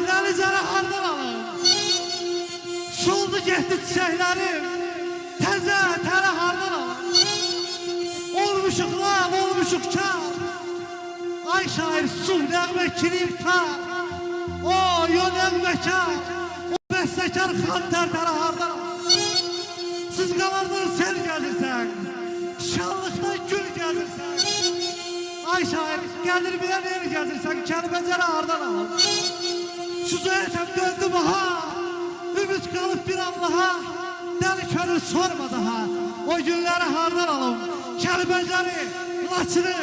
gözləri zərəhardan alır. Soldu getdi çiçəklərim, təzə tərə hardan alır. Olmuşuq lan, olmuşuq kar. Ay şair su nəğmə kirir kar. O yol nəğməkar, o bəstəkar xan tərtərə hardan alır. Siz qalardan sel gəzirsən, şanlıqdan gül gəzirsən. Ay şair, gəlir bilən yer gəzirsən, Kəlbəcərə hardan alır. Şu zəyətəm döndü baha, ümid qalıb bir Allaha, dəli körür sorma daha. O günləri hardan alım, Kəlbəcəri, Laçını,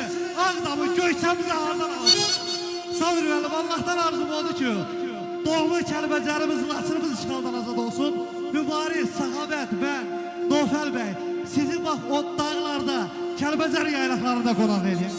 Ağdamı, Göyçəmizi hardan alım. Sabir verim, Allah'tan arzum oldu ki, doğma Kəlbəcərimiz, Laçınımız işğaldan azad olsun. Mübariz, Səxavət, mən, Nofəl bəy, sizi bax o dağlarda, Kəlbəcər yaylaqlarında qonaq edin.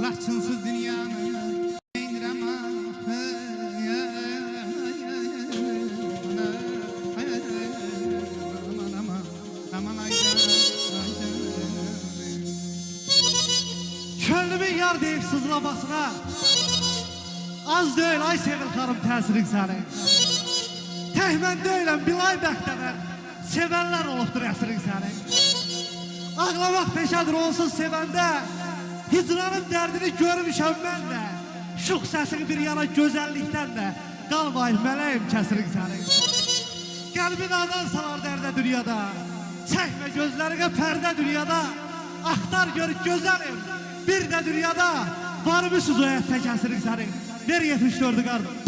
Laçınsız dünyanı indirem aman Könlümün yar deyip sızlamasına az değil ay sevil xanım təsirin sənin. Tək mən deyiləm bilay bəxtəvər, sevənlər olubdur əsrin sənin. Ağlamaq peşədir olsun sevəndə, hicranın dərdini görmüşəm mən də. Şux səsini bir yana gözəllikdən də, qalmayın mələyim kəsirin sənin. Qəlbin adan salar dərdə dünyada, çəkmə gözlərinə pərdə dünyada. Axtar gör gözəlim, bir də dünyada, varmışsız o ətə kəsirin sənin. Ver 74'ü qardım.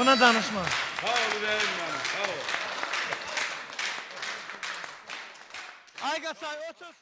Buna danışma. Sağ ol ürəyim mənim, sağ ol. Ay Qasay, otur.